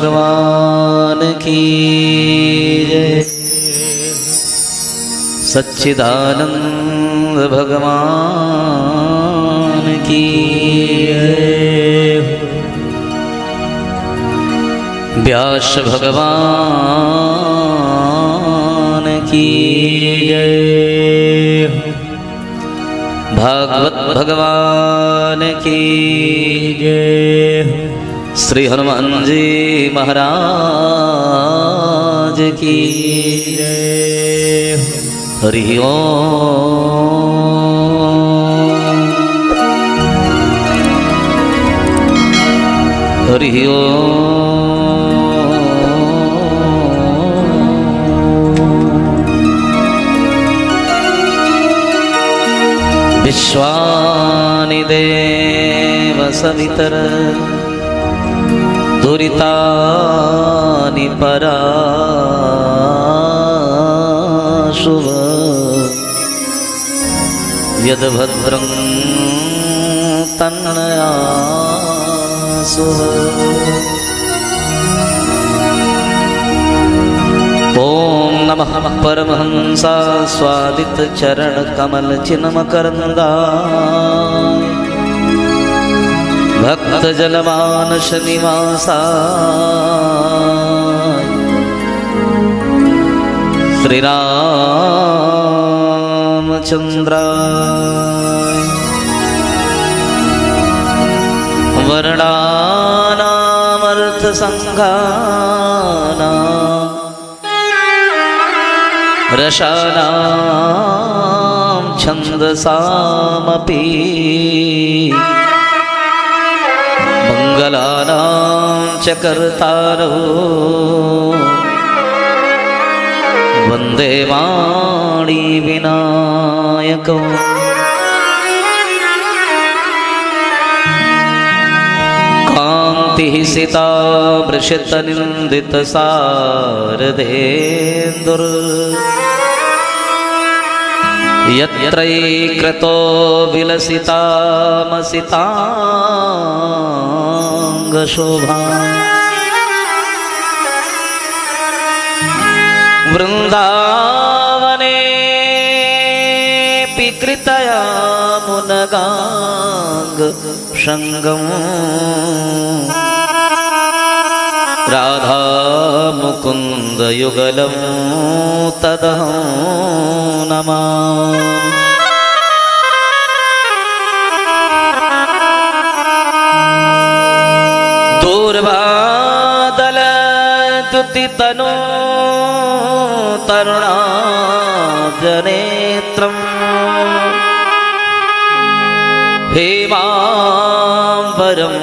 भगवान की जय। सच्चिदानंद भगवान की जय। व्यास भगवान की जय। भागवत भगवान की जय। श्री हनुमान जी महाराज की जय। हरि ओम हरि ओम। विश्वानि देव सवितर दुरितानि पराशुभ यद्भद्रं तन्नयासुः। ओम नमः परमहंसा स्वादित चरण कमल चिन्मकरंदाय भक्त जलमानस निवासाय श्री रामचंद्राय वर्णानामर्थ संघानां रसानां छन्दसामपि मंगलानां च कर्तारो वन्दे वाणी विनायको। कान्तिः सीता वृषतनिन्दित सारदेन्दुर् यत्रैकृतो विलसितामसिताङ्गशोभा। वृन्दावने कृतया मुनगांग संगम राधा मुकुंद युगलम तदहं नमामि। दूर्वादल द्युति तनु तरुणाजनेत्रम् हेमांबरं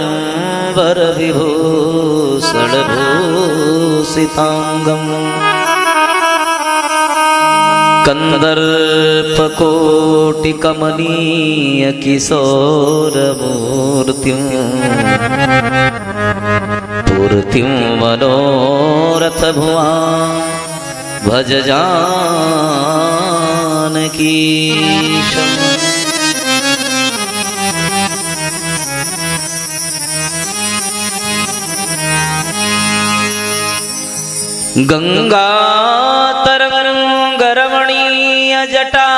वरविभूषणभूषितांगं कंदर्पकोटिकमनीयकिशोरमूर्तिं पूर्तिं मनोरथभुवां भज जानकीशम्। गंगा तरंगरमणीय जटा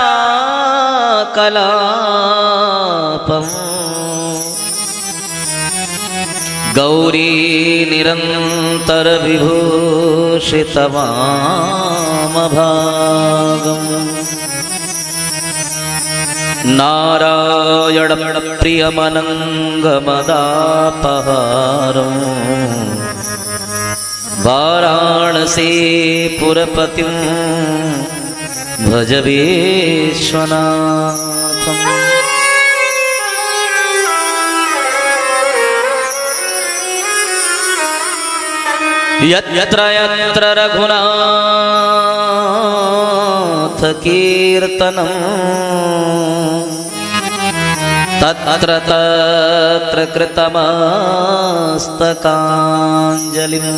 कलापम् गौरी निरंतर विभूषित वामभागम् नारायण प्रियमनंगमदापहारम् वाराणसी पुरपतिं भज विश्वनाथम्। यत्र यत्र रघुनाथ कीर्तनम् तत्र तत्र कृतमस्तकाञ्जलिं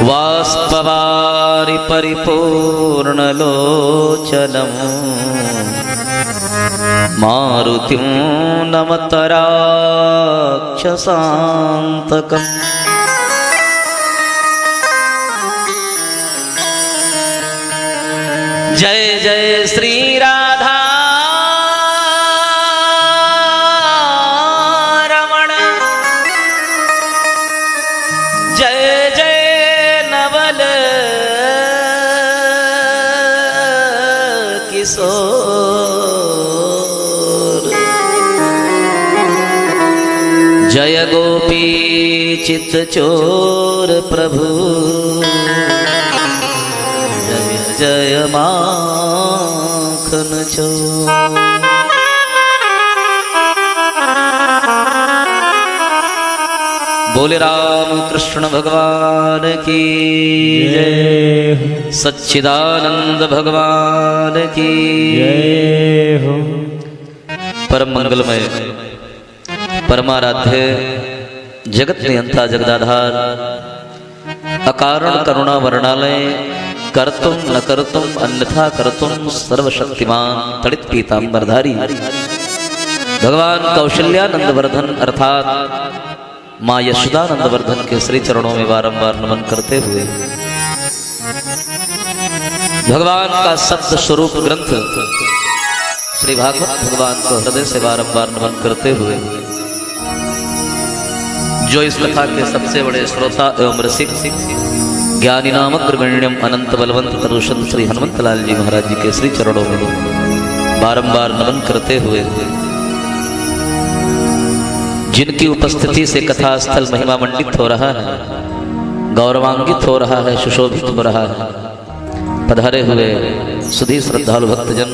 वाष्पवारि परिपूर्णलोचनं मारुतिं नमत राक्षसान्तकम् जय जय श्री राधा रमण जय जय नवल किशोर जय गोपी चित्त चोर प्रभु जय माखन चोर। बोले राम कृष्ण भगवान की जय, सच्चिदानंद भगवान की जय हो। परम मंगलमय परमाराध्य जगत नियंता जगदाधार अकारण करुणा वर्णालय कर्तुम न कर्तुम अन्यथा कर्तुम सर्वशक्तिमान तड़ित पीतांबरधारी भगवान कौशल्यानंद वर्धन अर्थात माँ यशोदानंद वर्धन के श्री चरणों में बारंबार नमन करते हुए भगवान का शब्द स्वरूप ग्रंथ श्री भागवत भगवान को हृदय से बारंबार नमन करते हुए जो इस कथा के सबसे बड़े श्रोता एवं रसिक ज्ञानी नामक गृगण्यम अनंत बलवंत तरुषद श्री हनुमंत लाल जी महाराज जी के श्री चरणों में बारंबार नमन करते हुए जिनकी उपस्थिति से कथा स्थल महिमा मंडित हो रहा है, गौरवान्वित हो रहा है, सुशोभित हो रहा है, पधारे हुए सुधी श्रद्धालु भक्तजन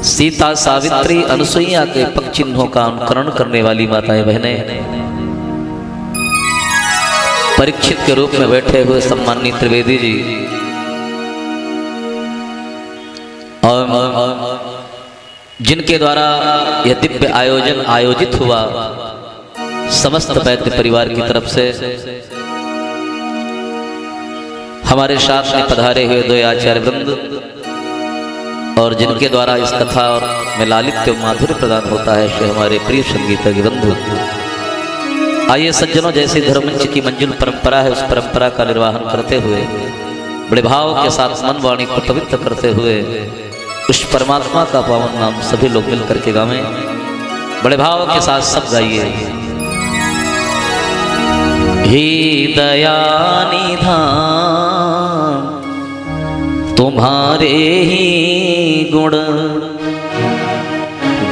सीता सावित्री अनुसुईया के पग चिन्हों का अनुकरण करने वाली माताएं बहनें परीक्षित के रूप में बैठे हुए सम्माननीय त्रिवेदी जी और जिनके द्वारा यह दिव्य आयोजन आयोजित हुआ समस्त वैद्य परिवार की तरफ से हमारे साथ में पधारे हुए दो आचार्य वृंद और जिनके द्वारा इस कथा में लालित्य माधुर्य प्रदान होता है श्री हमारे प्रिय संगीतज्ञ बंधु। आइए सज्जनों, जैसे धर्ममंच की मंजुल परंपरा है उस परंपरा का निर्वाहन करते हुए बड़े भाव के साथ मन वाणी को पवित्र करते हुए उस परमात्मा का पावन नाम सभी लोग मिल करके गावें। बड़े भाव के साथ सब गाइए। हे दयानिधान तुम्हारे ही गुण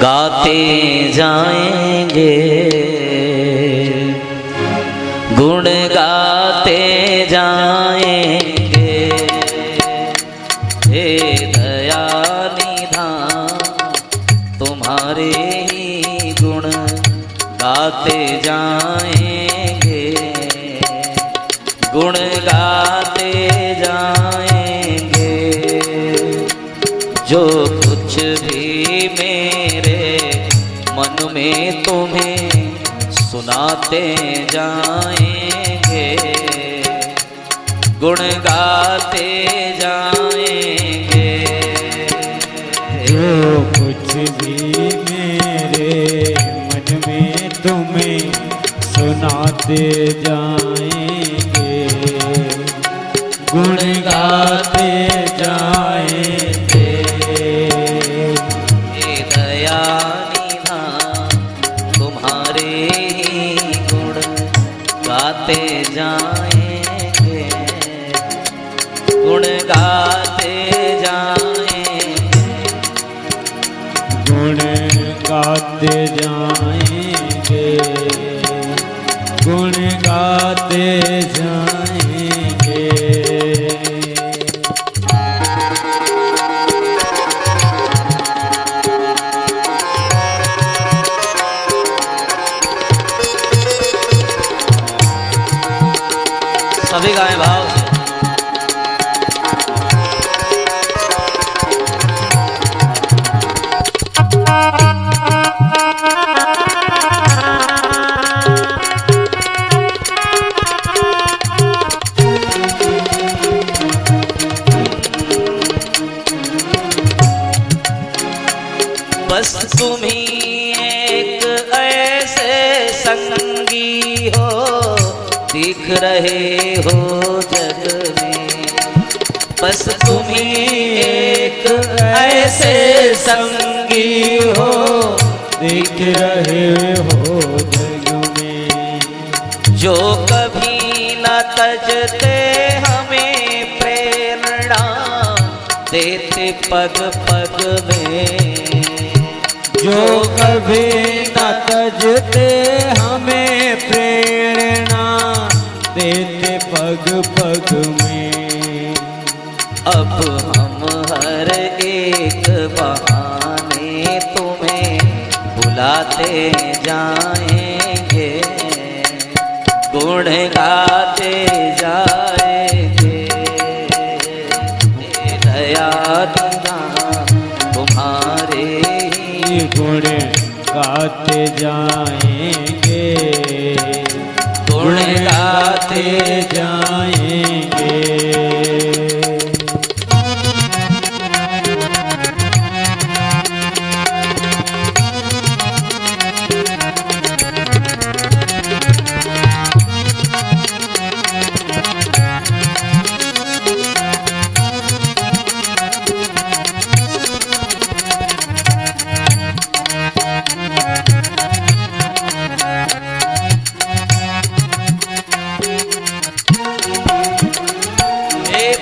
गाते जाएंगे, गुण गाते जाएंगे। हे दयानिधान तुम्हारे ही गुण गाते जाएंगे, गुण गाते जाएंगे। जो कुछ भी मेरे मन में तुम्हें सुनाते जाएंगे, गुण गाते जाएंगे। जो कुछ भी मेरे मन में तुम्हें सुनाते जाएंगे, गुण गाते जाएंगे। हे दयानिधान तुम्हारे ही गुण गाते जाएंगे, गुण गाते जाएंगे, गुण गाते जाएंगे, गुण गाते जाएंगे। सभी गाएं भाव से। बस तुम ही एक ऐसे संगी हो, दिख रहे हो जग में। बस तुम ही एक ऐसे संगी हो, दिख रहे हो जग में। जो कभी न तजते हमें प्रेरणा, देते पग पग में। जो कभी न तजते हमें प्रेरणा, देते पग पग में। अब हम हर एक बहाने तुम्हें बुलाते जाएंगे, गुण गाते जाएंगे। दया तुम्हारे ही गुण गाते जाएंगे, गुण गाते जाएंगे।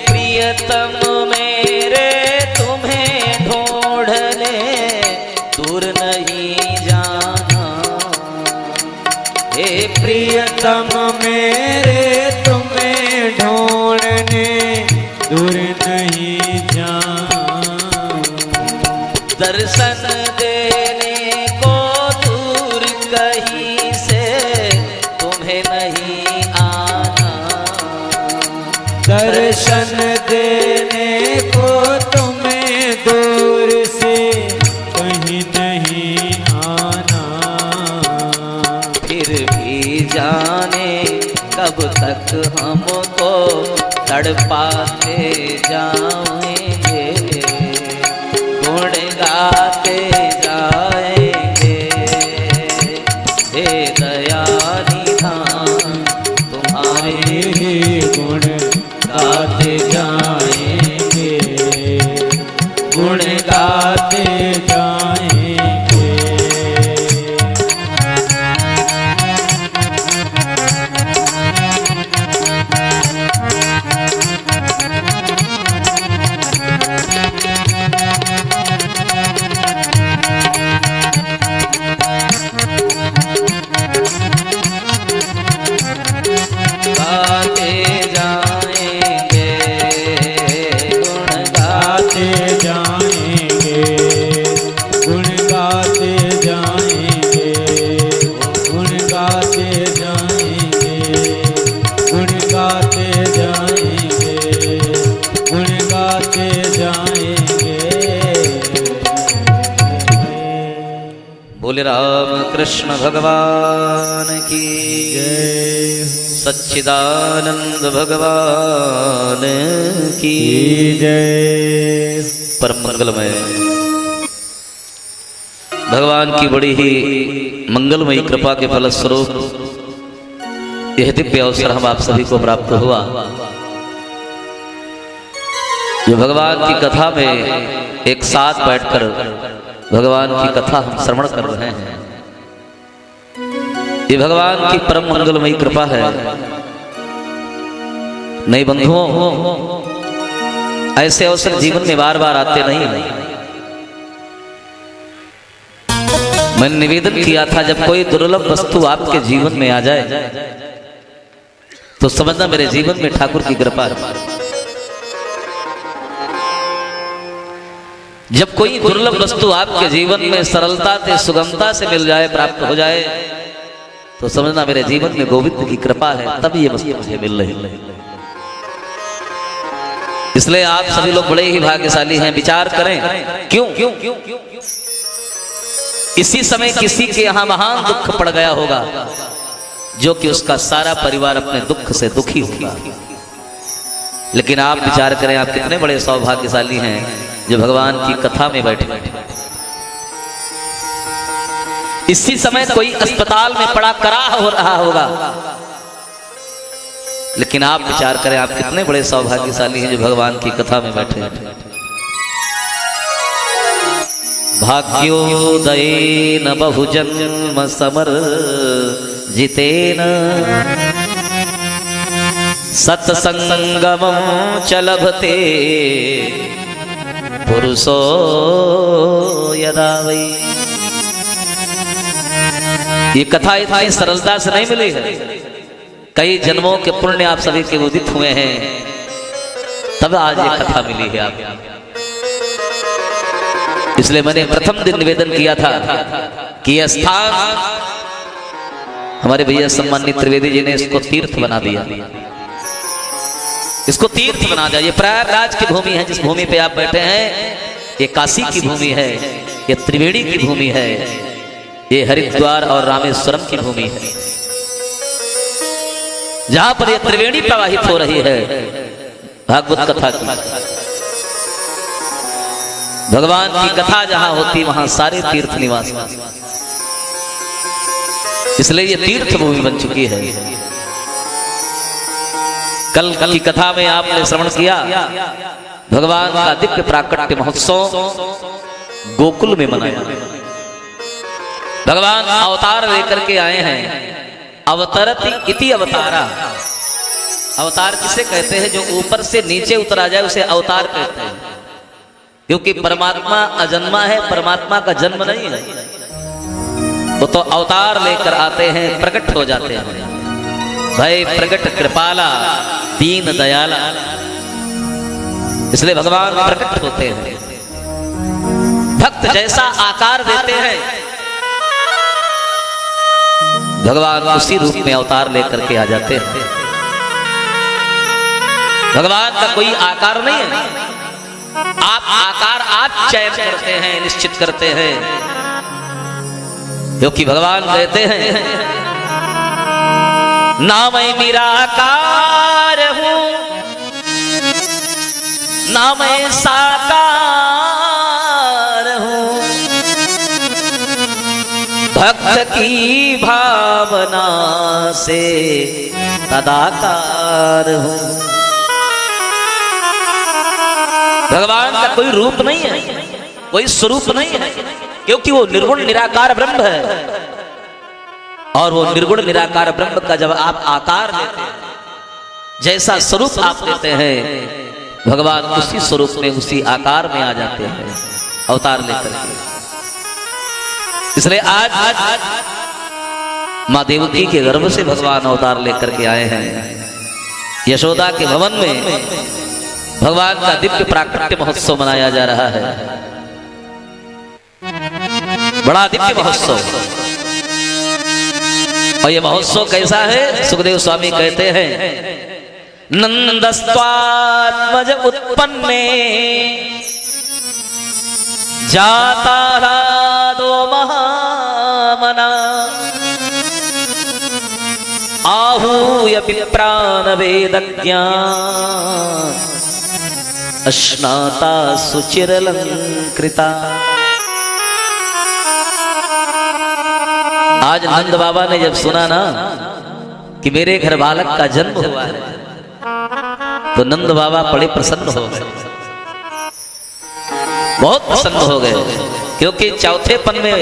प्रियतम मेरे तुम्हें ढूंढने दूर नहीं जाना। हे प्रियतम मेरे तुम्हें ढूंढने दूर नहीं जाना। दर्शन देने को दूर कहीं से तुम्हें नहीं आना। दर्शन देने को तुम्हें दूर से कहीं नहीं आना। फिर भी जाने कब तक हमको तड़पाते जाएंगे, गुण गाते जाएंगे। हे दया निधान तुम्हारे ही गुण गाते जाएंगे, गुण गाते जाएंगे। गाते जाएंगे, गुण गाते जाएंगे, गुण गाते जाएंगे, गुण गाते जाएंगे, गुण गाते जाएंगे, गुण गाते जाएंगे। बोले राम कृष्ण भगवान की जय सच्चिदानंद भगवान की जय। परम मंगलमय भगवान की बड़ी ही मंगलमयी कृपा के फलस्वरूप यह दिव्य अवसर हम आप सभी को प्राप्त हुआ। जो भगवान की कथा में एक साथ बैठकर भगवान की कथा हम श्रवण कर रहे हैं, ये भगवान की परम मंगलमयी कृपा है। नहीं बंधुओं, ऐसे अवसर जीवन में बार बार आते नहीं। मैंने निवेदन किया था, जब कोई दुर्लभ वस्तु आपके जीवन में आ जाए तो समझना मेरे जीवन में ठाकुर की कृपा है। जब कोई दुर्लभ वस्तु आपके जीवन में सरलता से सुगमता से मिल जाए, प्राप्त हो जाए, तो समझना मेरे जीवन में गोविंद की कृपा है, तब ये वस्तु मुझे मिल रही है। इसलिए आप सभी लोग बड़े ही भाग्यशाली हैं। विचार करें क्यों इसी समय किसी के यहां महान दुख पड़ गया होगा, जो कि उसका सारा परिवार अपने दुख से दुखी होगा। लेकिन आप विचार करें, आप कितने बड़े सौभाग्यशाली हैं जो भगवान की कथा में बैठे। इसी समय कोई अस्पताल में पड़ा कराह हो रहा होगा, लेकिन आप विचार करें आप कितने बड़े सौभाग्यशाली हैं जो भगवान की कथा में बैठे हैं। भाग्योदयेन बहुजन्म समर जितेन सत्संगमं च लभते पुरुषो यदा वै। ये कथा इतनी सरलता से नहीं मिली है, कई जन्मों के पुण्य आप सभी के उदित हुए हैं, तब आज ये कथा मिली है आपको। इसलिए मैंने प्रथम दिन निवेदन किया था कि यह स्थान हमारे भैया सम्मानित त्रिवेदी जी ने इसको तीर्थ बना दिया, इसको तीर्थ बना दिया। ये प्रयागराज की भूमि है, जिस भूमि पे आप बैठे हैं, ये काशी की भूमि है, ये त्रिवेणी की भूमि है, ये हरिद्वार और रामेश्वरम की भूमि है, जहां पर ये त्रिवेणी प्रवाहित हो रही है भागवत कथा की। भगवान की कथा जहां होती वहां सारे तीर्थ निवास, इसलिए ये तीर्थ भूमि बन चुकी है। कल की कथा में आपने श्रवण किया भगवान का दिव्य प्राकट्य महोत्सव गोकुल में मनाया। भगवान अवतार लेकर के आए हैं, अवतरति इति अवतारा। अवतार किसे कहते हैं? जो ऊपर से नीचे उतर आ जाए उसे अवतार कहते हैं, क्योंकि परमात्मा अजन्मा है, परमात्मा का जन्म नहीं है। वो तो अवतार लेकर आते हैं, प्रकट हो जाते हैं। भय प्रकट कृपाला दीन दयाला, इसलिए भगवान प्रकट होते हैं। भक्त जैसा आकार देते हैं, भगवान उसी रूप में अवतार लेकर के आ जाते हैं। भगवान का कोई आकार नहीं है, आप आकार आप चयन करते हैं, निश्चित करते हैं, क्योंकि भगवान कहते हैं ना मैं निराकार हूं ना मैं साकार हूं, भक्त की भावना से तदाकार हूं। भगवान का कोई रूप नहीं है, कोई स्वरूप नहीं है, क्योंकि वो निर्गुण निराकार ब्रह्म है। और वो निर्गुण निराकार ब्रह्म का जब आप आकार लेते हैं, जैसा स्वरूप आप लेते हैं, भगवान उसी स्वरूप में उसी आकार में आ जाते हैं अवतार लेकर के। इसलिए आज माँ देवकी के गर्भ से भगवान अवतार लेकर के आए हैं। यशोदा के भवन में भगवान का दिव्य प्राकट्य महोत्सव मनाया जा रहा है, बड़ा दिव्य महोत्सव। और ये महोत्सव कैसा है? सुखदेव स्वामी कहते हैं नंदस्त्वात्मज उत्पन्ने जाता दो महामना आहूय विप्रान वेदज्ञा अश्नाता सुचिरलंकृता। आज नंद बाबा ने जब सुना ना कि मेरे घर बालक का जन्म हुआ है, तो नंद बाबा बड़े प्रसन्न हो गए, बहुत प्रसन्न हो गए, क्योंकि चौथेपन में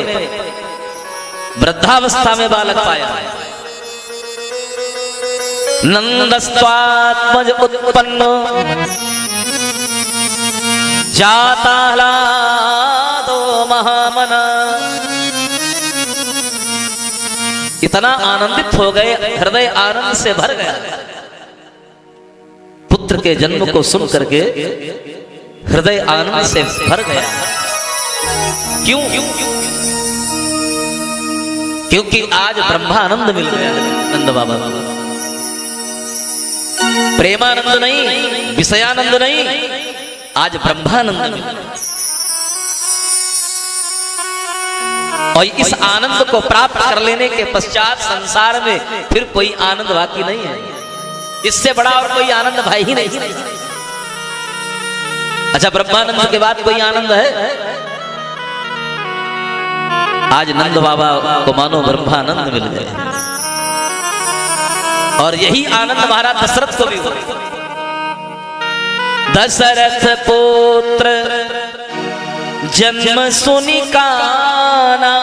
वृद्धावस्था में बालक पाया। नंदस्त्वात्मज उत्पन्न जाता दो महामना। इतना आनंदित हो गए, हृदय आनंद से भर गया। पुत्र के जन्म को सुन करके हृदय आनंद से भर गया। क्यों? क्योंकि आज ब्रह्मानंद मिल गया नंद बाबा। प्रेमानंद नहीं, विषयानंद नहीं, आज ब्रह्मानंद मिल गया। और इस आनंद को प्राप्त कर लेने के पश्चात संसार में फिर कोई आनंद बाकी नहीं है। इससे बड़ा और कोई आनंद भाई ही नहीं। अच्छा, ब्रह्मानंद के बाद कोई आनंद है? आज नंद बाबा को मानो ब्रह्मानंद मिल गए। और यही आनंद महाराज दशरथ को भी हुआ। दशरथ पुत्र जन्म सुनि काना,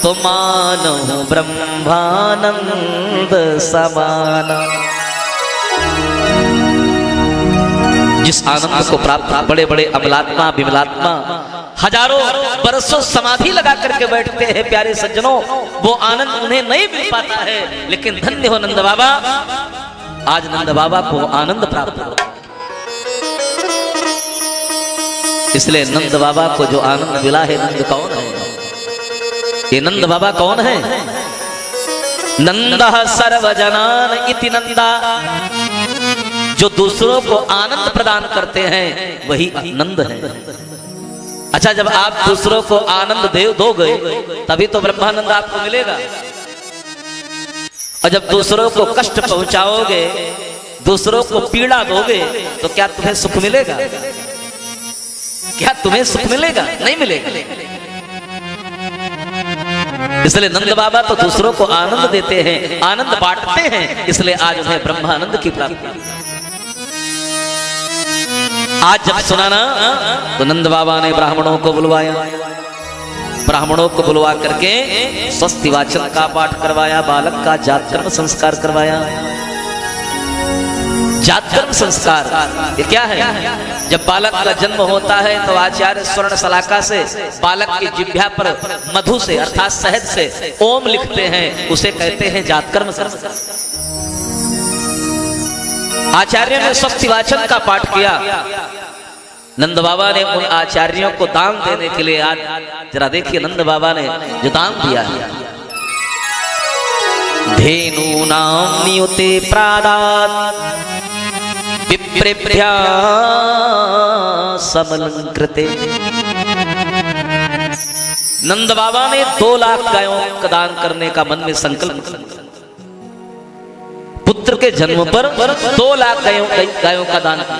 तो मानो ब्रह्मानंद समाना। जिस आनंद को प्राप्त बड़े बड़े अमलात्मा विमलात्मा हजारों बरसों समाधि लगा करके बैठते हैं प्यारे सज्जनों, वो आनंद उन्हें नहीं मिल पाता है। लेकिन धन्य हो नंद बाबा, आज नंद बाबा को आनंद प्राप्त हो। इसलिए नंद बाबा को जो आनंद मिला है, नंद कौन है? ये नंद बाबा कौन है? नंदः सर्वजनान इति नंदा, जो दूसरों को आनंद प्रदान करते हैं वही नंद है। अच्छा, जब आप दूसरों को आनंद दोगे तभी तो ब्रह्मानंद आपको मिलेगा। और जब दूसरों को कष्ट पहुंचाओगे, दूसरों को पीड़ा दोगे, तो क्या तुम्हें सुख मिलेगा? क्या तुम्हें सुख मिलेगा? नहीं मिलेगा। इसलिए नंद बाबा तो दूसरों को आनंद देते हैं, आनंद बांटते हैं, इसलिए आज उन्हें ब्रह्मानंद की प्राप्ति। आज जब सुना ना, तो नंद बाबा ने ब्राह्मणों को बुलवाया, ब्राह्मणों को बुलवा करके स्वस्ति वाचन का पाठ करवाया, बालक का जातकर्म संस्कार करवाया। जातकर्म संस्कार ये क्या है? जब बालक का जन्म होता है तो आचार्य स्वर्ण सलाका से बालक की जिह्वा पर मधु से अर्थात शहद से ओम लिखते हैं, उसे कहते हैं जातकर्म संस्कार। आचार्य ने स्वस्ति वाचन का पाठ किया। नंद बाबा ने उन आचार्यों को दान देने के लिए, आज जरा देखिए नंद बाबा ने जो दान दिया है। धेनूनां नियुते प्रादात् विप्रेभ्यः समलंकृते। नंद बाबा ने 2 लाख गायों का दान करने का मन में संकल्प किया। पुत्र के जन्म पर 2 लाख गायों का दान किया।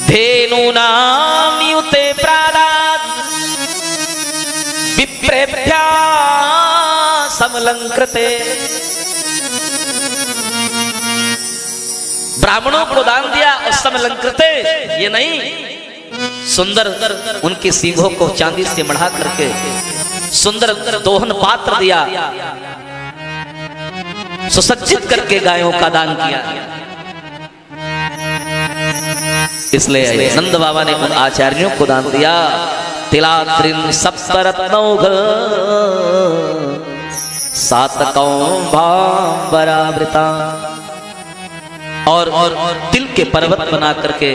धेनूनां नियुते प्रादात् विप्रेभ्यः समलंकृते। ब्राह्मणों को दान दिया और समलंकृते, ये नहीं, सुंदर उनकी सींगों को चांदी से मढ़ा करके सुंदर दोहन पात्र दिया, सुसज्जित करके गायों का दान किया। इसलिए नंद बाबा ने उन आचार्यों को दान दिया। तिलाद्रिन सप्तरत्नौघ सातकौंभांबरावृता, और तिल के पर्वत बना करके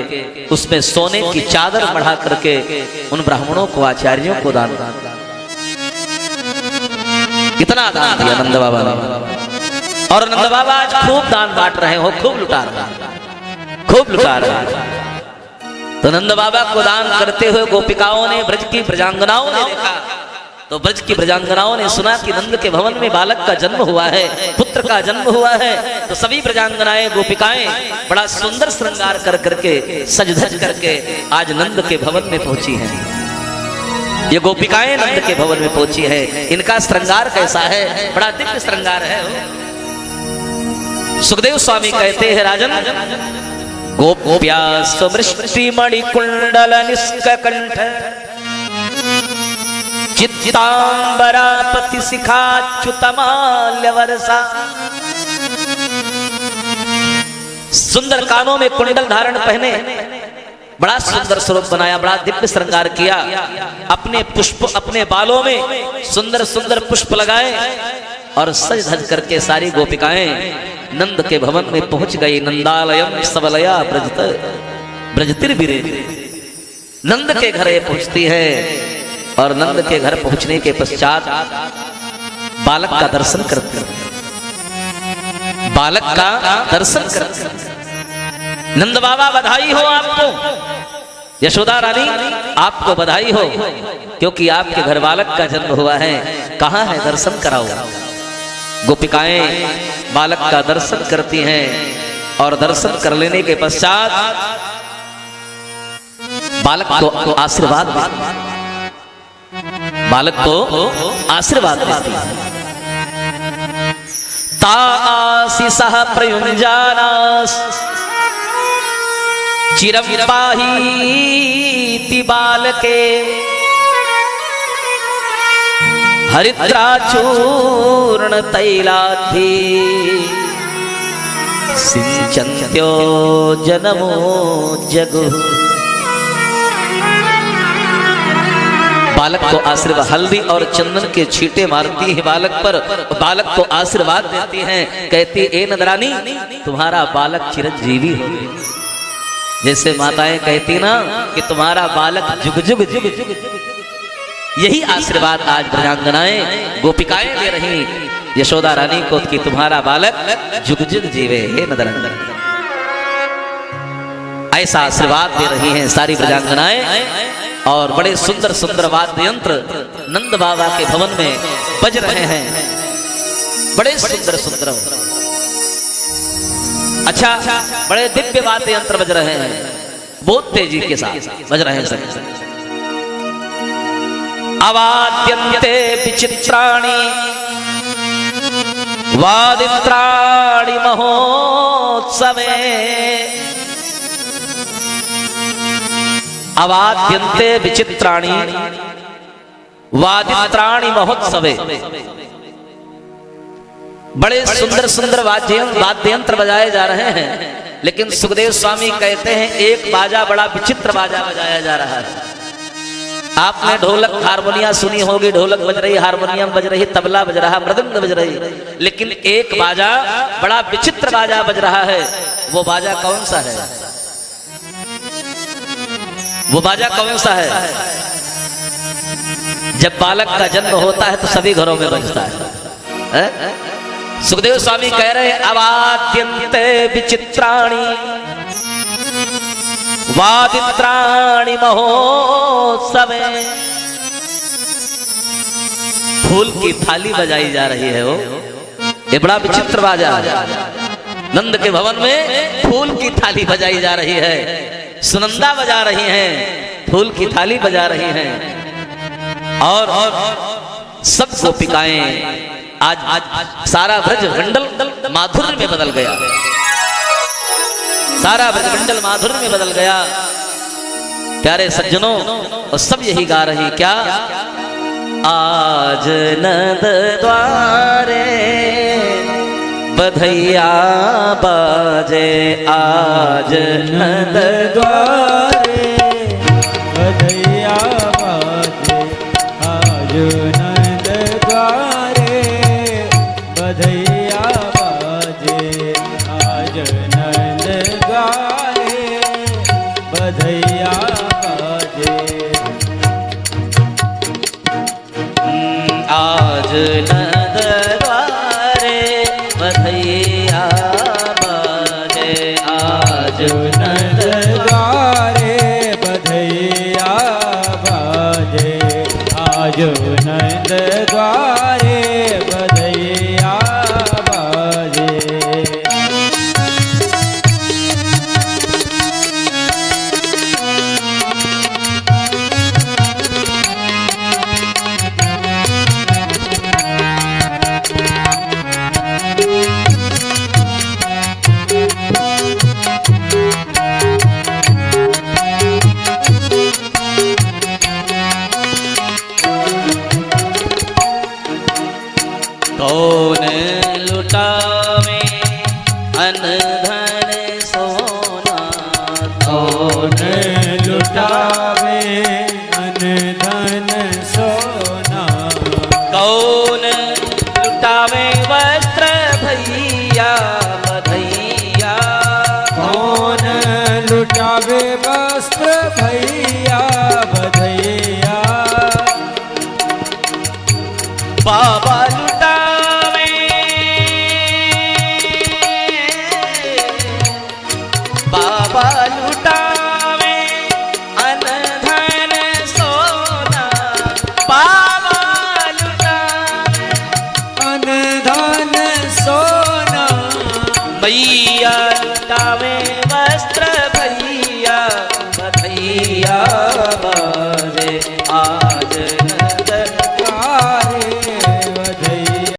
उसमें सोने की चादर मढ़ा करके उन ब्राह्मणों को आचार्यों को दान दिया। कितना दान दिया नंद बाबा ने। और नंद बाबा आज खूब दान बांट रहे हो, खूब लुटा रहे हैं, खूब लुटा रहे हैं। तो नंद बाबा को दान करते हुए गोपिकाओं ने, ब्रज की ब्रजांगनाओं ने देखा, तो ब्रज की ब्रजांगनाओं ने सुना कि नंद के भवन में बालक का जन्म हुआ है, पुत्र का जन्म हुआ है। तो सभी ब्रजांगनाएं गोपिकाएं बड़ा सुंदर श्रृंगार कर करके सज धज करके आज नंद के भवन में पहुंची हैं। ये गोपिकाएं नंद के भवन में पहुंची है। इनका श्रृंगार कैसा है? बड़ा दिव्य श्रृंगार है। सुखदेव स्वामी कहते हैं, राजन गोप्या सुवृष्टि मणिकुंडल निष्कंठ चित्तांबरापति शिखाच्युतमाल्य वर्षा। सुंदर कानों में कुंडल धारण पहने, बड़ा सुंदर स्वरूप बनाया, बड़ा दिव्य श्रृंगार किया। अपने पुष्प, अपने बालों में सुंदर सुंदर पुष्प लगाए और सज धज करके सारी गोपिकाएं नंद के भवन में पहुंच गई। नंदालयम सबलया ब्रजतिर्विरे, नंद के घर पहुंचती है। और नंद के घर पहुंचने के पश्चात बालक का दर्शन करते हैं, बालक का दर्शन करते हैं। नंद बाबा बधाई हो आपको, यशोदा रानी आपको बधाई हो, क्योंकि आपके घर बालक का जन्म हुआ है। कहाँ है? दर्शन कराओ। गोपिकाएं बालक का दर्शन करती हैं और दर्शन कर लेने के पश्चात बालक को आशीर्वाद देती हैं। बालक को आशीर्वाद देती है। तासीसः प्रयुञ्जानास चिरं पाहीति बालके हरिद्राचूर्ण तैलाद्धि सिंचन्त्यो जनमो जगुः। बालक को आशीर्वाद, हल्दी और चंदन के छींटे मारती है बालक पर, बालक को आशीर्वाद देती हैं, कहती ए नंदरानी तुम्हारा बालक चिरंजीवी हो। जैसे माताएं कहती ना कि तुम्हारा बालक जुग जुग जुग जुग, यही आशीर्वाद आज ब्रजांगनाएं गोपिकाएं दे रही यशोदा रानी को कि तुम्हारा बालक जुग जुग जीवे हे नंदनंदन। ऐसा आशीर्वाद दे रही हैं सारी ब्रजांगनाएं। और बड़े सुंदर सुंदर वाद्य यंत्र नंद बाबा के भवन में बज रहे हैं, बड़े सुंदर सुंदर, अच्छा बड़े दिव्य वाद्य यंत्र बज रहे हैं, बहुत तेजी के साथ बज रहे हैं। अवाद्यन्ते विचित्राणि वादित्राणि महोत्सवे अवाद्यन्ते विचित्राणि वादित्राणि महोत्सवे। बड़े सुंदर सुंदर वाद्य यंत्र बजाए जा रहे हैं, लेकिन सुखदेव स्वामी कहते हैं एक बाजा बड़ा विचित्र बाजा बजाया जा रहा है। आपने ढोलक हारमोनिया सुनी होगी, ढोलक बज रही, हारमोनियम बज रही, तबला बज रहा, मृदंग बज रही, लेकिन एक बाजा बड़ा विचित्र बाजा बज रहा है। वो बाजा कौन सा है? वो बाजा कौन सा है? जब बालक का जन्म होता है तो सभी घरों में बजता है। सुखदेव स्वामी कह रहे हैं अवाद्यन्ते विचित्राणि वादित्राणि महोत्सवे। फूल की थाली बजाई जा रही है। वो ये बड़ा विचित्र बाजा है। नंद के भवन में फूल की थाली बजाई जा रही है, सुनंदा बजा रही हैं, फूल की थाली बजा रही हैं। और सब गोपिकाएं आज सारा ब्रज मंडल माधुर्य में बदल गया, सारा ब्रज मंडल माधुर्य में बदल गया। प्यारे सज्जनों, और सब यही गा रही क्या? आज नंद द्वारे बधैया बाजे, आज नंद द्वारे बधैया बाजे, आज नंद द्वारे बधैया बाजे, आज नंद द्वारे बधैया बाजे। आज नंद द्वारे बधैया बाजे, आज नंद द्वारे बधैया बाजे, आज नंद द्वारे बधैया बाजे। कौन लुटावे अन धन सोना, कौन लुटावे अन धन सोना, कौन लुटावे वस्त्र भैया बधैया, कौन लुटावे वस्त्र भैया बधैया। बाबा लुटावे, बाबा लुटावे अन धन सोना, बाबा लुटावे अन धन सोना, भैया लुटावे वस्त्र भैया बधैया बाजे, आज नंद रे